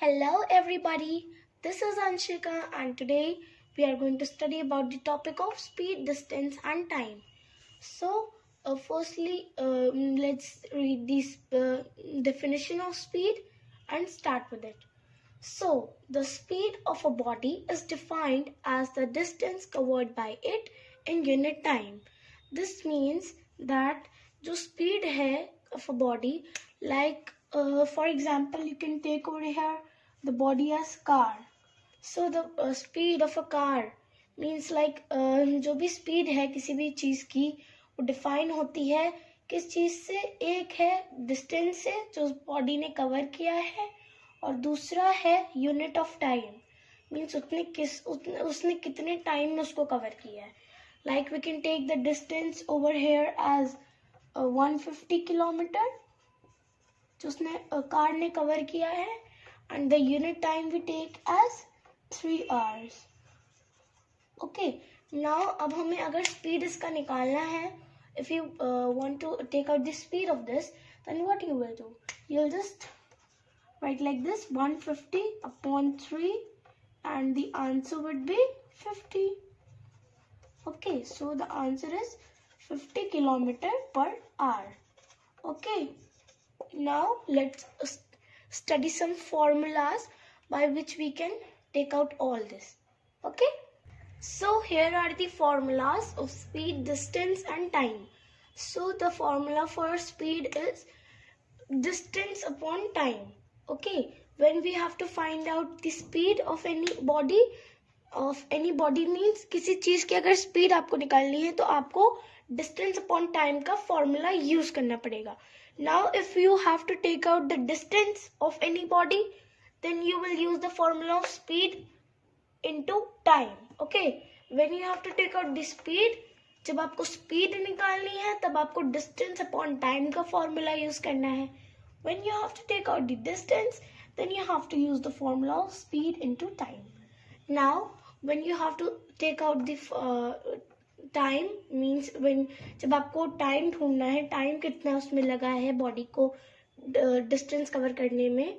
Hello everybody, this is Anshika and today we are going to study about the topic of speed, distance and time. So firstly let's read this definition of speed and start with it. So the speed of a body is defined as the distance covered by it in unit time. This means that जो speed है of a body, like for example you can take over here the body as car. So the speed of a car means like जो भी speed है किसी भी चीज की वो define होती है किस चीज से. एक है distance से जो body ने cover किया है और दूसरा है यूनिट ऑफ टाइम मीन्स उसने कितने टाइम में उसको कवर किया है. Like we can take the distance over here as 150 kilometre जो उसने कार ने कवर किया है and the unit time we take as 3 hours. Okay, now अब हमें अगर स्पीड इसका निकालना है, if you want to take out the speed of this, then what you will do, you will just write like this 150 upon 3 and the answer would be 50. Okay, so the answer is 50 kilometer per hour. Okay, now let's study some formulas by which we can take out all this. Okay, so here are the formulas of speed, distance and time. So the formula for speed is distance upon time. Okay, when we have to find out the speed of any body means किसी चीज की अगर speed आपको निकालनी है तो आपको distance upon time का फॉर्मूला यूज करना पड़ेगा. Now if you have to take out the distance of any body, then you will use the formula of speed into time. Okay, when you have to take out the speed, जब आपको speed निकालनी है तब आपको distance upon time का formula use करना है. When you have to take out the distance, then you have to use the formula of speed into time. Now, when you have to take out the time, means when जब आपको time ढूंढना है, time कितना उसमें लगा है body को distance cover करने में,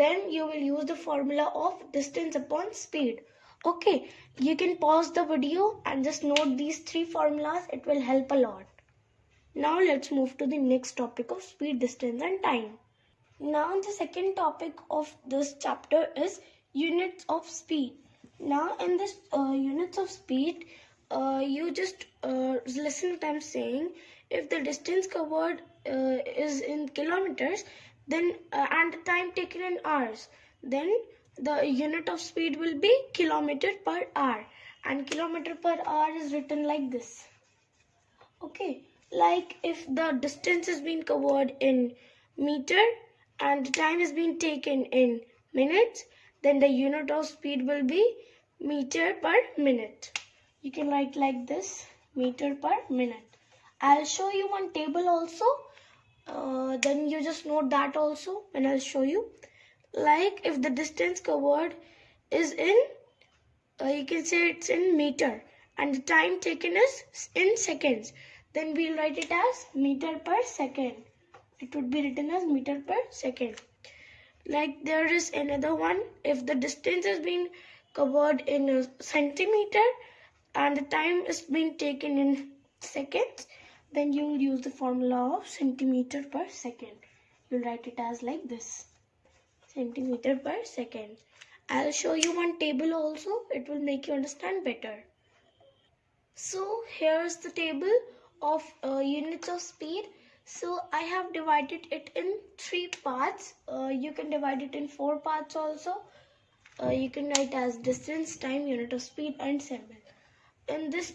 then you will use the formula of distance upon speed. Okay, you can pause the video and just note these three formulas. It will help a lot. Now let's move to the next topic of speed, distance and time. Now the second topic of this chapter is units of speed. Now in this units of speed, you just listen what I'm saying. If the distance covered is in kilometers, then and the time taken in hours, then the unit of speed will be kilometer per hour, and kilometer per hour is written like this. Okay, like if the distance is being covered in meter and the time is being taken in minutes, then the unit of speed will be meter per minute. You can write like this, meter per minute. I'll show you one table also. Then you just note that also when I'll show you. Like if the distance covered is in, you can say it's in meter and the time taken is in seconds, then we'll write it as meter per second. It would be written as meter per second. Like there is another one, if the distance is being covered in a centimeter and the time is being taken in seconds, then you will use the formula of centimeter per second. You'll write it as like this, centimeter per second. I'll show you one table also. It will make you understand better. So here's the table of units of speed. So I have divided it in 3 parts. You can divide it in 4 parts also. You can write as distance, time, unit of speed and symbol. In this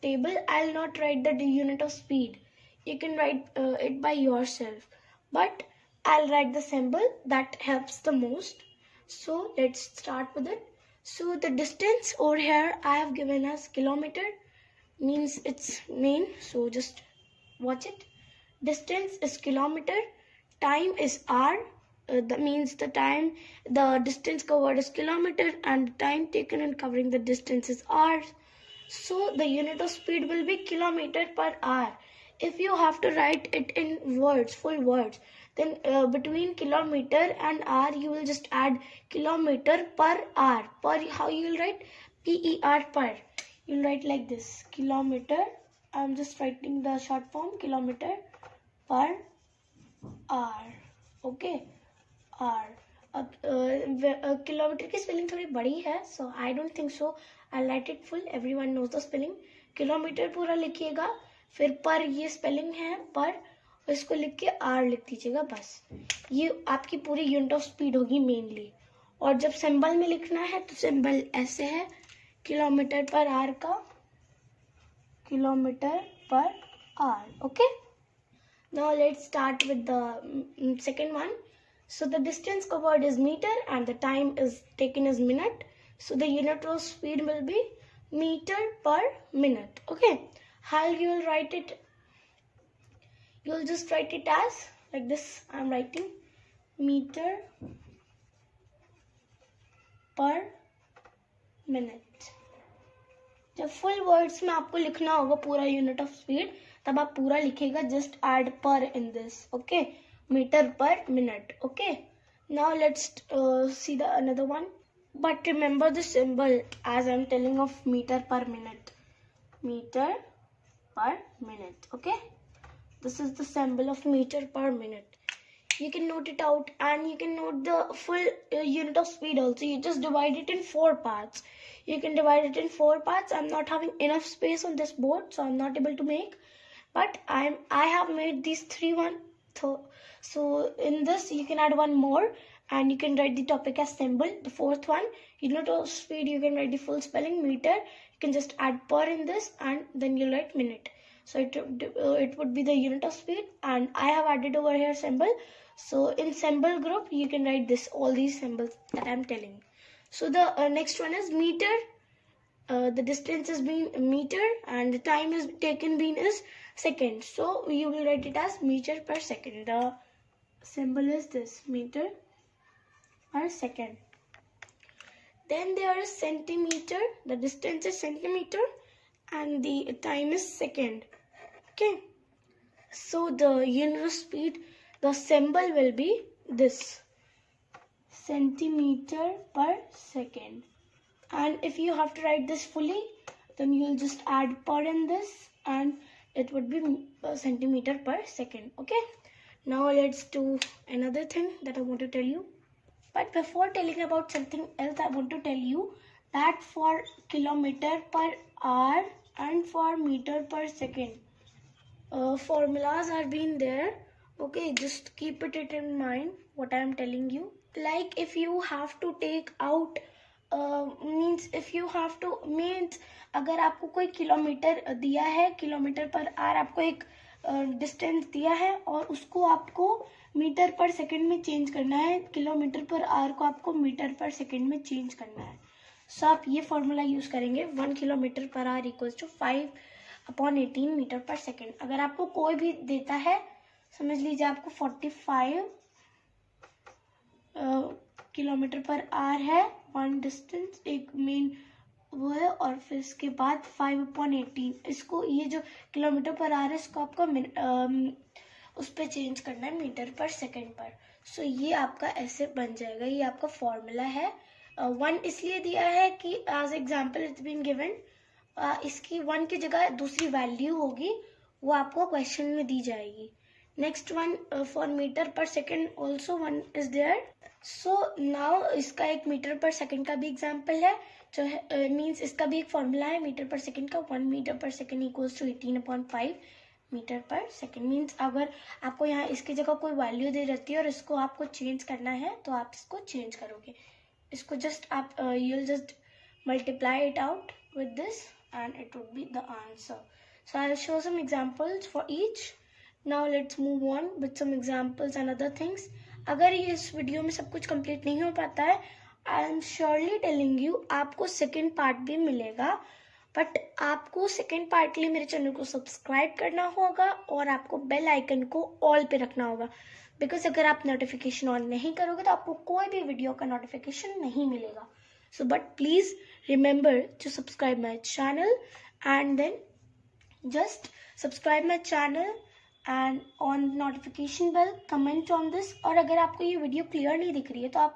table, I'll not write the unit of speed. You can write it by yourself. But I'll write the symbol that helps the most. So let's start with it. So the distance over here I have given as kilometer, means it's main. So just watch it. Distance is kilometer, time is hour. That means the distance covered is kilometer and the time taken in covering the distance is hours. So the unit of speed will be kilometer per hour. If you have to write it in words, full words, then between kilometer and hour you will just add kilometer per hour. Per, how you will write? PER, per. You'll write like this, kilometer. I'm just writing the short form, kilometer per hour. Okay, hour. Kilometre की spelling थोड़ी बड़ी है, so I don't think so I write it full. Everyone knows the spelling. Kilometre पूरा लिखिएगा, फिर पर ये spelling है पर, इसको लिख के आर लिख दीजिएगा बस. ये आपकी पूरी यूनिट ऑफ स्पीड होगी मेनली. और जब सिंबल में लिखना है तो सिंबल ऐसे है, किलोमीटर पर आर का, kilometre per hour. Okay, now let's start with the second one. So the distance covered is meter and the time is taken as minute. So the unit of speed will be meter per minute. Okay, how you will write it? You will just write it as like this. I am writing meter per minute. जब full words में आपको लिखना होगा पूरा unit of speed, तब आप पूरा लिखेगा. Just add per in this. Okay, metre per minute. Okay, now let's see the another one. But remember the symbol as I am telling of metre per minute. Metre per minute. Okay, this is the symbol of meter per minute. You can note it out and you can note the full unit of speed also. You just divide it in 4 parts. You can divide it in 4 parts. I'm not having enough space on this board, so I'm not able to make. But I have made these 3 one. So in this you can add one more and you can write the topic as symbol. The 4th one, unit of speed, you can write the full spelling meter. You can just add per in this and then you write minute. So it would be the unit of speed, and I have added over here symbol. So in symbol group you can write this, all these symbols that I'm telling. So the next one is meter. The distance is being meter and the time is taken being is second. So you will write it as meter per second. The symbol is this, meter per second. Then there is centimeter. The distance is centimeter and the time is second. Okay, so the unit of speed, the symbol will be this, centimeter per second. And if you have to write this fully, then you will just add per in this and it would be centimeter per second. Okay, now let's do another thing that I want to tell you. But before telling about something else, I want to tell you that for kilometer per hour and for meter per second, formulas are being there. Okay, just keep it in mind what I am telling you. Like if you have to take out means if you have to means अगर आपको कोई kilometre दिया है, kilometre per our आपको एक distance दिया है और उसको आपको मीटर पर सेकंड में चेंज करना है, किलोमीटर पर आवर को आपको मीटर पर सेकंड में चेंज करना है. सो आप ये फॉर्मूला यूज करेंगे, 1 kilometre per hour equals to 5/18 metre per second. अगर आपको कोई भी देता है, समझ लीजिए आपको 45 किलोमीटर पर आवर है, वन डिस्टेंस एक मेन वो है, और फिर इसके बाद 5/18, इसको ये जो किलोमीटर पर आवर है इसको आपको उस पर चेंज करना है मीटर पर सेकेंड पर. सो ये आपका ऐसे बन जाएगा, ये आपका फॉर्मूला है. 1 इसलिए दिया है कि as example it's been given, इसकी 1 की जगह दूसरी वैल्यू होगी, वो आपको क्वेश्चन में दी जाएगी. Next one for metre per second also 1 is there. So now इसका एक मीटर पर सेकेंड का भी एग्जाम्पल है, जो है मीन्स इसका भी एक फॉर्मूला है मीटर पर सेकेंड का. 1 metre per second equals to 18/5 metre per second. Means अगर आपको यहाँ इसकी जगह कोई वैल्यू दे रहती है और इसको आपको चेंज करना है तो आप इसको चेंज करोगे. इसको जस्ट आप you'll just multiply it out with this and it would be the answer. So I'll show some examples for each. Now let's move on with some examples and other things. अगर ये इस video में सब कुछ complete नहीं हो पाता है, I am surely telling you आपको सेकेंड पार्ट भी मिलेगा, बट आपको सेकेंड पार्ट के लिए मेरे चैनल को सब्सक्राइब करना होगा और आपको बेल आइकन को ऑल पे रखना होगा. बिकॉज अगर आप नोटिफिकेशन ऑन नहीं करोगे तो आपको कोई भी वीडियो का नोटिफिकेशन नहीं मिलेगा. So but please remember to subscribe my channel and then just subscribe my channel and on notification bell, comment on this. और अगर आपको ये वीडियो क्लियर नहीं दिख रही है तो आप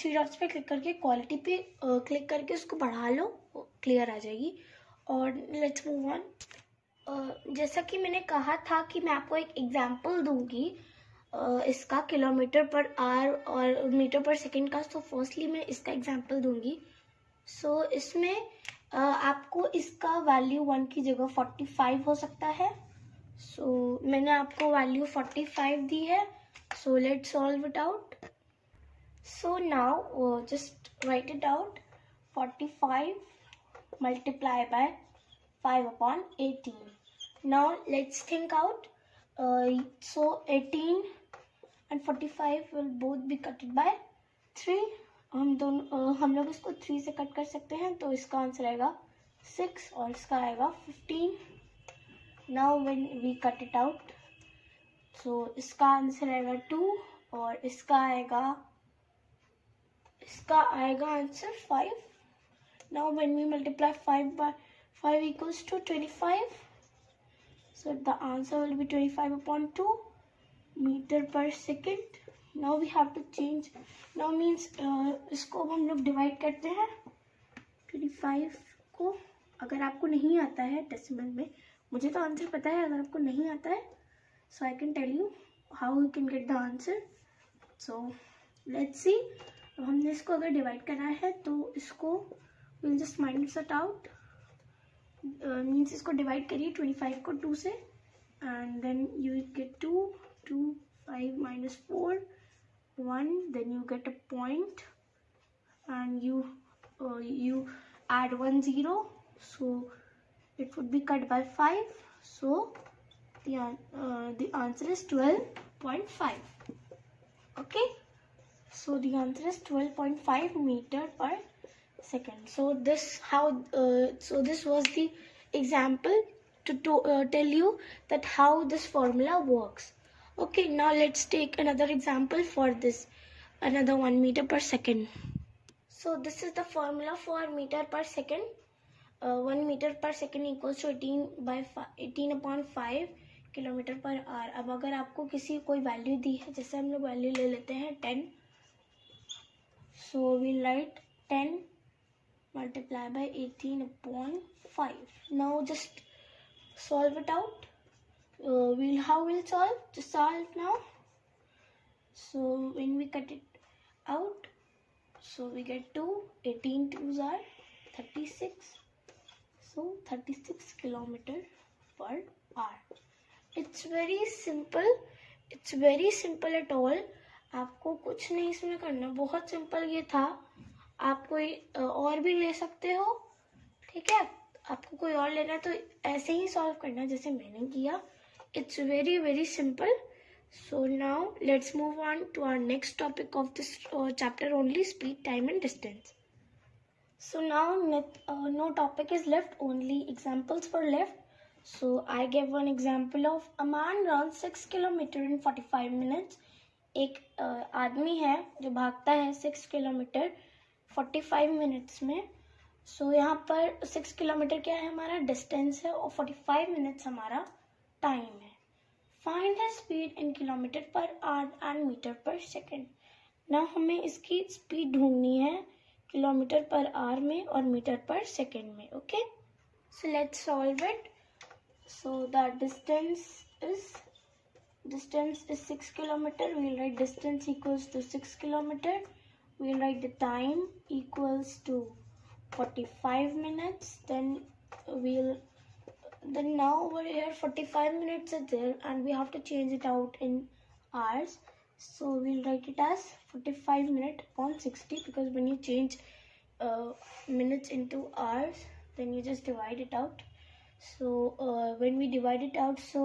3 डॉट्स पे क्लिक करके क्वालिटी पे क्लिक करके उसको बढ़ा लो, क्लियर आ जाएगी। और लेट्स मूव ऑन। जैसा कि मैंने कहा था कि मैं आपको एक एग्जाम्पल दूंगी इसका किलोमीटर पर आवर और मीटर पर सेकेंड का। तो फर्स्टली मैं इसका एग्जाम्पल दूंगी। सो इसमें आपको इसका वैल्यू 1 की जगह 45 हो सकता है। सो मैंने आपको वैल्यू 45 दी है। So let's solve it out. So now just right it out. 45 multiply by 5 upon 18. Now let's think out. So 18 and 45 will both be cutted by 3. हम लोग इसको 3 से कट कर सकते हैं, तो इसका आंसर आएगा 6 और इसका आएगा 15. Now when we cut it out, so इसका आंसर आएगा 2 और इसका आएगा answer 5. Now when we multiply 5 by 5 equals to 25. So the answer will be 25 upon 2 meter per second. Now we have to change. Now means इसको हम लोग divide करते हैं 25 को। अगर आपको नहीं आता है डेसिमल में, मुझे तो आंसर पता है, अगर आपको नहीं आता है so I can tell you how you can get the answer. So let's see. हमने इसको अगर डिवाइड करना है तो इसको we'll just minus it out. Means इसको डिवाइड करिए 25 को 2 से and then you get 2, 5 minus 4, 1, then you get a point and you add 1 0, so it would be cut by 5. So the answer is 12.5. Okay, so the answer is 12.5 meter per second. So this was the example to tell you that how this formula works. Okay, now let's take another example for this, another 1 meter per second. So this is the formula for meter per second. 1 meter per second equals to 18 upon 5 kilometre per our. अब अगर आपको किसी कोई value दी है, जैसे हम लोग value ले लेते हैं 10, so we'll write 10 multiply by 18 upon 5. Now just solve it out. How we'll solve? Just solve now. So when we cut it out, so we get 2, 18 2s are 36. So 36 kilometer per hour. It's very simple. It's very simple at all. आपको कुछ नहीं इसमें करना, बहुत simple ये था. आप कोई और भी ले सकते हो, ठीक है. आपको कोई और लेना है तो ऐसे ही सॉल्व करना जैसे मैंने किया. It's very very simple. So now let's move on to our next topic of this chapter only, speed, time and distance. So now no topic is left, only examples were left. So I gave one example of a man runs 6 kilometer in 45 minutes. एक आदमी है जो भागता है 6 kilometre 45 minutes में. सो यहाँ पर 6 kilometre क्या है, हमारा डिस्टेंस है, और 45 मिनट्स हमारा टाइम है. Find the speed in kilometre per hour and metre per second. ना हमें इसकी स्पीड ढूंढनी है किलोमीटर पर आवर में और मीटर पर सेकेंड में. Okay, so let's solve it. So the distance is 6 kilometer. We'll write distance equals to 6 kilometer. We'll write the time equals to 45 minutes. Then now over here 45 minutes is there and we have to change it out in hours. So we'll write it as 45 minutes upon 60, because when you change minutes into hours, then you just divide it out. So when we divide it out, so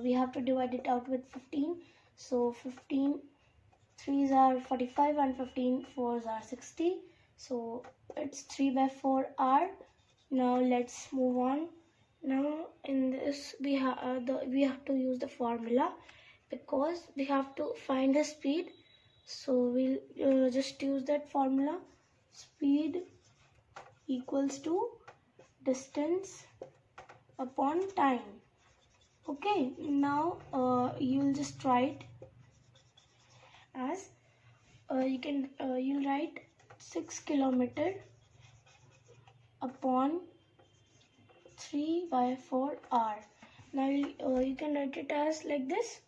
we have to divide it out with 15. So 15 3s are 45 and 15 4s are 60. So it's 3 by 4 hour. Now let's move on. Now in this we have to use the formula, because we have to find the speed. So we'll just use that formula. Speed equals to distance upon time. Okay, now you'll just write as you'll write 6 kilometer upon 3/4 hour. Now you can write it as like this.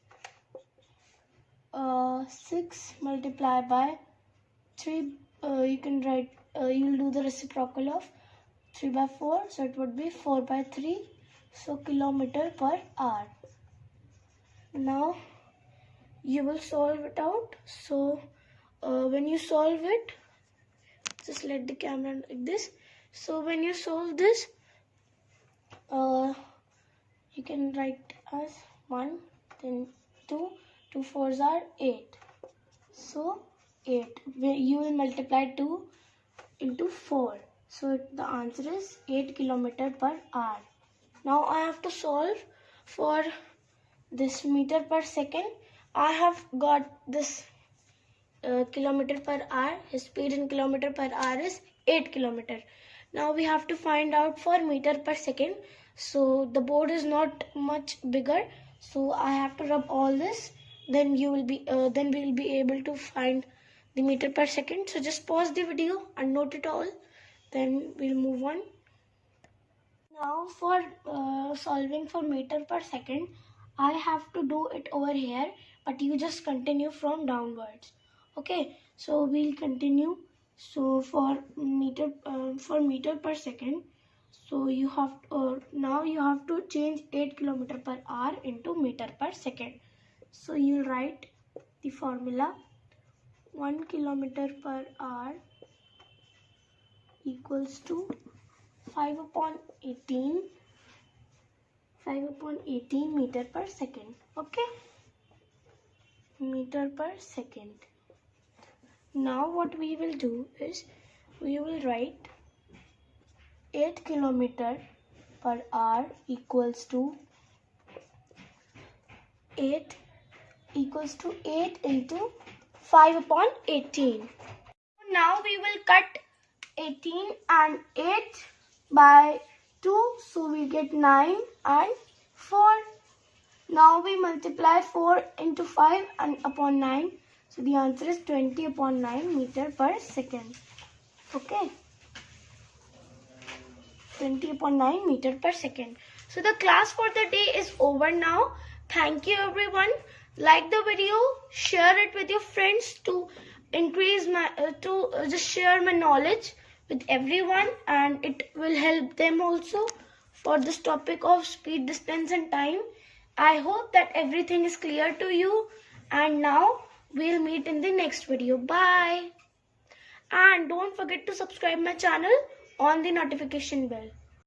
6 multiplied by 3. You can write. You'll do the reciprocal of 3/4, so it would be 4/3. So kilometer per hour. Now you will solve it out. So when you solve it, just let the camera like this. So when you solve this, you can write as 1, then 2. 2 4s are 8. So 8. You will multiply 2 into 4. So the answer is 8 kilometer per hour. Now I have to solve for this meter per second. I have got this kilometer per hour. His speed in kilometer per hour is 8 kilometer. Now we have to find out for meter per second. So the board is not much bigger. So I have to rub all this. Then we'll be able to find the meter per second. So just pause the video and note it all. Then we'll move on. Now for solving for meter per second, I have to do it over here, but you just continue from downwards. Okay, so we'll continue. So for meter per second, so you have now you have to change 8 kilometer per hour into meter per second. So you'll write the formula. 1 kilometer per hour equals to 5/18 meter per second. Okay, meter per second. Now what we will do is we will write 8 kilometer per hour equals to 8 into 5/18. Now we will cut 18 and 8 by 2, so we get 9 and 4. Now we multiply 4 into 5 and upon 9, so the answer is 20/9 meter per second. Okay, 20/9 meter per second. So the class for the day is over now. Thank you everyone. Like the video, share it with your friends to increase my just share my knowledge with everyone, and it will help them also for this topic of speed, distance and time. I hope that everything is clear to you, and now we'll meet in the next video. Bye, and don't forget to subscribe my channel on the notification bell.